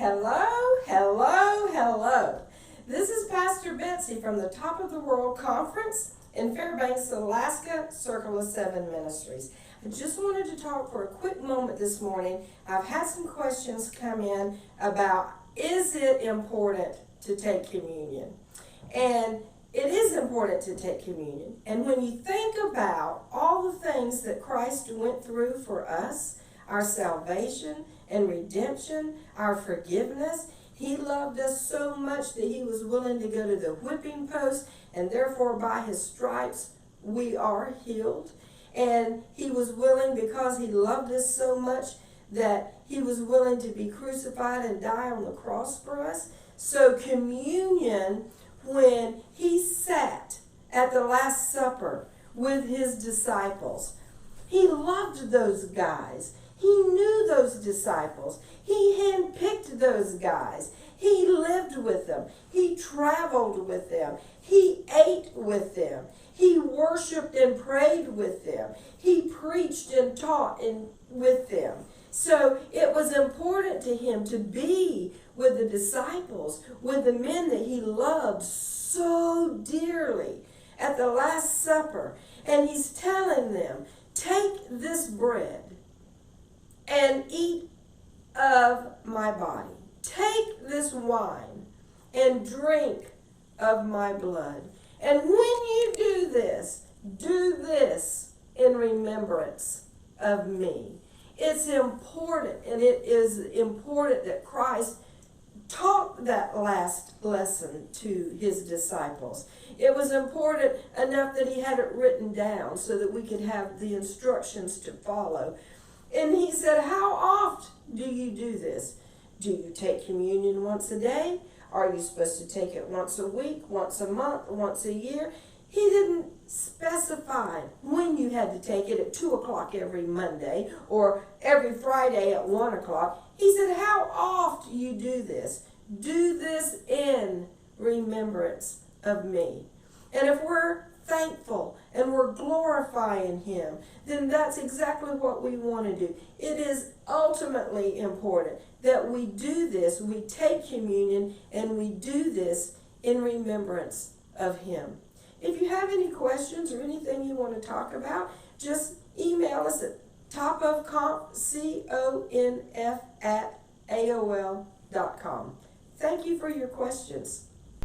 Hello, hello, hello. This is Pastor Betsy from the Top of the World Conference in Fairbanks, Alaska, Circle of Seven Ministries. I just wanted to talk for a quick moment this morning. I've had some questions come in about, is it important to take communion? And it is important to take communion. And when you think about all the things that Christ went through for us, our salvation and redemption, our forgiveness, He loved us so much that He was willing to go to the whipping post, and therefore by His stripes we are healed. And He was willing, because He loved us so much, that He was willing to be crucified and die on the cross for us. So communion, when He sat at the Last Supper with His disciples, He loved those guys. He knew those disciples. He handpicked those guys. He lived with them. He traveled with them. He ate with them. He worshiped and prayed with them. He preached and taught with them. So it was important to Him to be with the disciples, with the men that He loved so dearly at the Last Supper. And He's telling them, take this bread and eat of my body. Take this wine and drink of my blood. And when you do this in remembrance of me. It's important, and it is important that Christ taught that last lesson to His disciples. It was important enough that He had it written down so that we could have the instructions to follow. And He said, how oft do you do this? Do you take communion once a day? Are you supposed to take it once a week, once a month, once a year? He didn't specify when you had to take it at 2 o'clock every Monday or every Friday at 1 o'clock. He said, how oft you do this? Do this in remembrance of me. And if we're thankful and we're glorifying Him, then that's exactly what we want to do. It is ultimately important that we do this, we take communion, and we do this in remembrance of Him. If you have any questions or anything you want to talk about, just email us at topofconf@aol.com. Thank you for your questions.